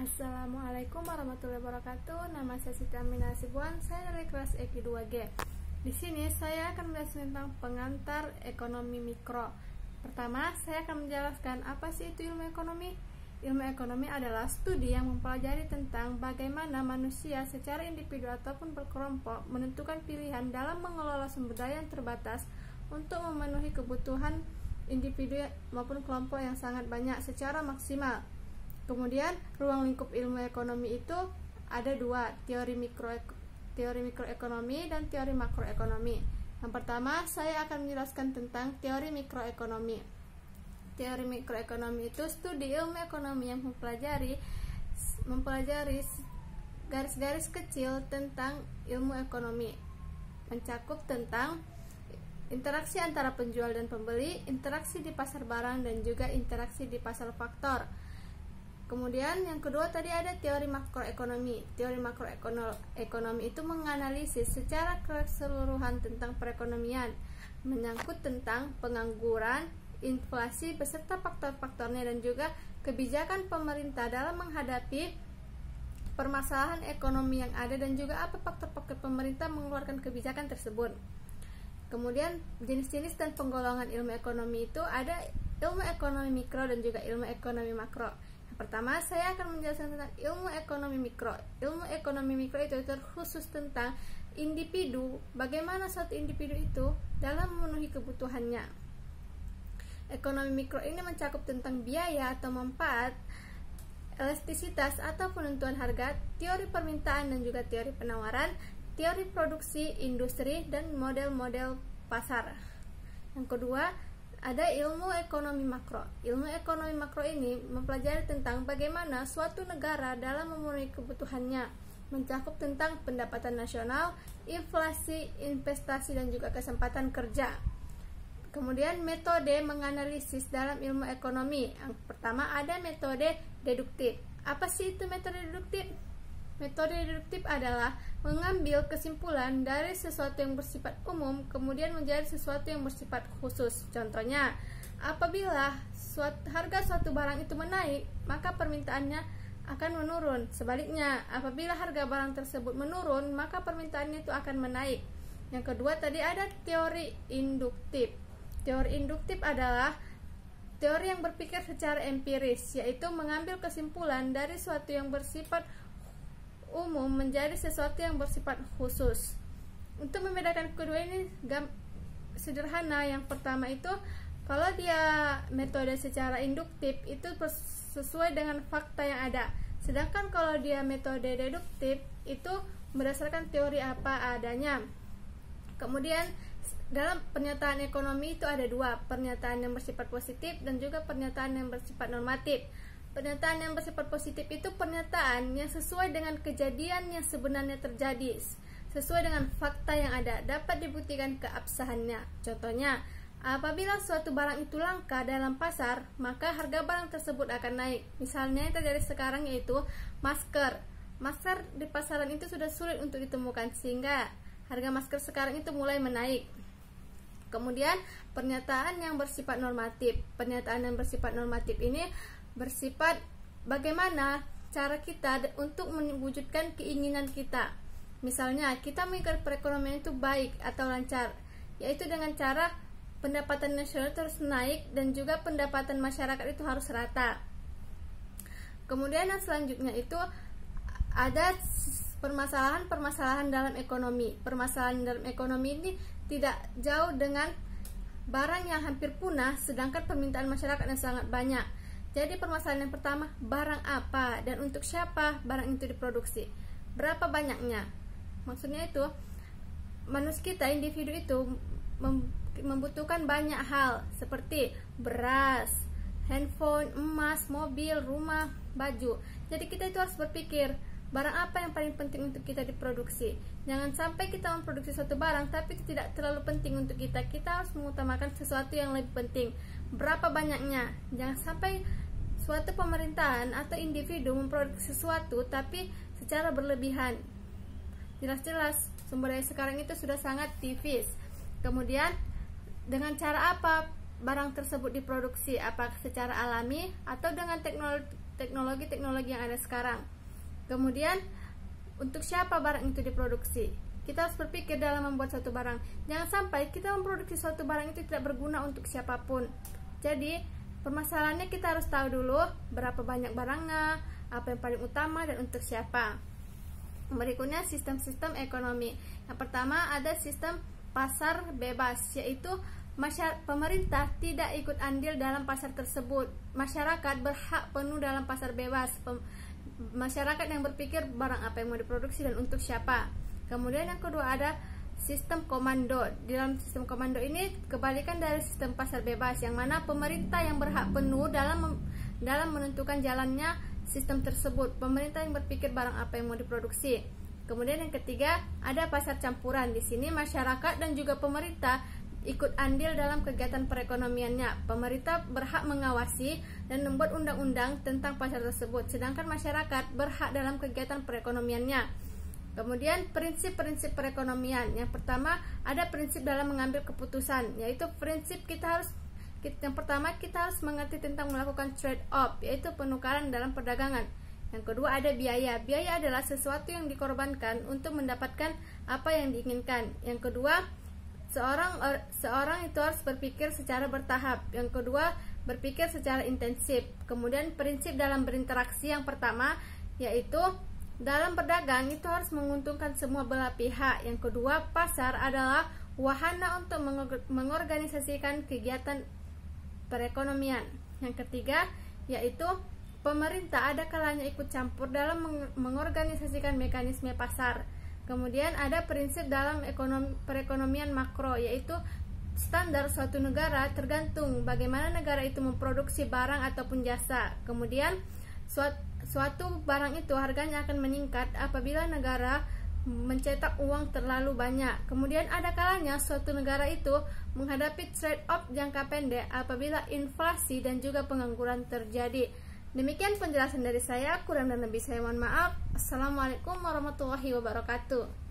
Assalamualaikum warahmatullahi wabarakatuh. Nama saya Siti Aminah Hasibuan. Saya dari kelas EQ 2G. Di sini saya akan menjelaskan tentang pengantar ekonomi mikro. Pertama, saya akan menjelaskan apa sih itu ilmu ekonomi. Ilmu ekonomi adalah studi yang mempelajari tentang bagaimana manusia secara individu ataupun berkelompok menentukan pilihan dalam mengelola sumber daya yang terbatas untuk memenuhi kebutuhan individu maupun kelompok yang sangat banyak secara maksimal. Kemudian ruang lingkup ilmu ekonomi itu ada dua, teori mikroekonomi dan teori makroekonomi. Yang pertama, saya akan menjelaskan tentang teori mikroekonomi. Teori mikroekonomi itu studi ilmu ekonomi yang mempelajari garis-garis kecil tentang ilmu ekonomi, mencakup tentang interaksi antara penjual dan pembeli, interaksi di pasar barang, dan juga interaksi di pasar faktor. Kemudian yang kedua tadi ada teori makroekonomi. Teori makroekonomi itu menganalisis secara keseluruhan tentang perekonomian, menyangkut tentang pengangguran, inflasi beserta faktor-faktornya, dan juga kebijakan pemerintah dalam menghadapi permasalahan ekonomi yang ada, dan juga apa faktor-faktor pemerintah mengeluarkan kebijakan tersebut. Kemudian jenis-jenis dan penggolongan ilmu ekonomi itu ada ilmu ekonomi mikro dan juga ilmu ekonomi makro. Pertama, saya akan menjelaskan tentang ilmu ekonomi mikro. Ilmu ekonomi mikro itu terkhusus tentang individu, bagaimana suatu individu itu dalam memenuhi kebutuhannya. Ekonomi mikro ini mencakup tentang biaya atau manfaat, elastisitas atau penentuan harga, teori permintaan dan juga teori penawaran, teori produksi, industri, dan model-model pasar. Yang kedua, ada ilmu ekonomi makro. Ilmu ekonomi makro ini mempelajari tentang bagaimana suatu negara dalam memenuhi kebutuhannya, mencakup tentang pendapatan nasional, inflasi, investasi, dan juga kesempatan kerja. Kemudian metode menganalisis dalam ilmu ekonomi. Yang pertama ada metode deduktif. Apa sih itu metode deduktif? Metode deduktif adalah mengambil kesimpulan dari sesuatu yang bersifat umum kemudian menjadi sesuatu yang bersifat khusus. Contohnya, apabila harga suatu barang itu menaik, maka permintaannya akan menurun. Sebaliknya, apabila harga barang tersebut menurun, maka permintaannya itu akan menaik. Yang kedua tadi ada teori induktif. Teori induktif adalah teori yang berpikir secara empiris, yaitu mengambil kesimpulan dari sesuatu yang bersifat umum menjadi sesuatu yang bersifat khusus. Untuk membedakan kedua ini sederhana. Yang pertama itu, kalau dia metode secara induktif itu sesuai dengan fakta yang ada. Sedangkan kalau dia metode deduktif itu berdasarkan teori apa adanya. Kemudian dalam pernyataan ekonomi itu ada dua, pernyataan yang bersifat positif dan juga pernyataan yang bersifat normatif. Pernyataan yang bersifat positif itu pernyataan yang sesuai dengan kejadian yang sebenarnya terjadi, sesuai dengan fakta yang ada, dapat dibuktikan keabsahannya. Contohnya, apabila suatu barang itu langka dalam pasar, maka harga barang tersebut akan naik. Misalnya yang terjadi sekarang yaitu masker. Masker di pasaran itu sudah sulit untuk ditemukan, sehingga harga masker sekarang itu mulai menaik. Kemudian pernyataan yang bersifat normatif. Pernyataan yang bersifat normatif ini bersifat bagaimana cara kita untuk mewujudkan keinginan kita. Misalnya, kita menginginkan perekonomian itu baik atau lancar, yaitu dengan cara pendapatan nasional terus naik dan juga pendapatan masyarakat itu harus rata. Kemudian yang selanjutnya itu ada permasalahan-permasalahan dalam ekonomi. Permasalahan dalam ekonomi ini tidak jauh dengan barang yang hampir punah, sedangkan permintaan masyarakat yang sangat banyak. Jadi permasalahan yang pertama, barang apa dan untuk siapa barang itu diproduksi, berapa banyaknya. Maksudnya itu, manusia kita, individu itu membutuhkan banyak hal seperti beras, handphone, emas, mobil, rumah, baju. Jadi kita itu harus berpikir, barang apa yang paling penting untuk kita diproduksi. Jangan sampai kita memproduksi suatu barang tapi itu tidak terlalu penting untuk kita. Kita harus mengutamakan sesuatu yang lebih penting. Berapa banyaknya? Jangan sampai suatu pemerintahan atau individu memproduksi sesuatu tapi secara berlebihan. Jelas-jelas sumber daya sekarang itu sudah sangat tipis. Kemudian dengan cara apa barang tersebut diproduksi? Apakah secara alami atau dengan teknologi-teknologi yang ada sekarang. Kemudian untuk siapa barang itu diproduksi? Kita harus berpikir dalam membuat suatu barang. Jangan sampai kita memproduksi suatu barang itu tidak berguna untuk siapapun. Jadi permasalahannya kita harus tahu dulu berapa banyak barangnya, apa yang paling utama, dan untuk siapa. Berikutnya sistem-sistem ekonomi. Yang pertama ada sistem pasar bebas, yaitu pemerintah tidak ikut andil dalam pasar tersebut. Masyarakat berhak penuh dalam pasar bebas. Masyarakat yang berpikir barang apa yang mau diproduksi dan untuk siapa. Kemudian yang kedua ada sistem komando. Di dalam sistem komando ini kebalikan dari sistem pasar bebas, yang mana pemerintah yang berhak penuh dalam menentukan jalannya sistem tersebut. Pemerintah yang berpikir barang apa yang mau diproduksi. Kemudian yang ketiga ada pasar campuran. Di sini masyarakat dan juga pemerintah ikut andil dalam kegiatan perekonomiannya. Pemerintah berhak mengawasi dan membuat undang-undang tentang pasar tersebut, sedangkan masyarakat berhak dalam kegiatan perekonomiannya. Kemudian prinsip-prinsip perekonomian. Yang pertama ada prinsip dalam mengambil keputusan, yaitu prinsip yang pertama kita harus mengerti tentang melakukan trade off, yaitu penukaran dalam perdagangan. Yang kedua ada biaya. Biaya adalah sesuatu yang dikorbankan untuk mendapatkan apa yang diinginkan. Yang kedua, seorang itu harus berpikir secara bertahap. Yang kedua, berpikir secara intensif. Kemudian prinsip dalam berinteraksi yang pertama yaitu dalam berdagang itu harus menguntungkan semua belah pihak. Yang kedua, pasar adalah wahana untuk mengorganisasikan kegiatan perekonomian. Yang ketiga yaitu pemerintah ada kalanya ikut campur dalam mengorganisasikan mekanisme pasar. Kemudian ada prinsip dalam perekonomian makro, yaitu standar suatu negara tergantung bagaimana negara itu memproduksi barang ataupun jasa. Kemudian suatu barang itu harganya akan meningkat apabila negara mencetak uang terlalu banyak. Kemudian ada kalanya suatu negara itu menghadapi trade off jangka pendek apabila inflasi dan juga pengangguran terjadi. Demikian penjelasan dari saya, kurang dan lebih saya mohon maaf. Assalamualaikum warahmatullahi wabarakatuh.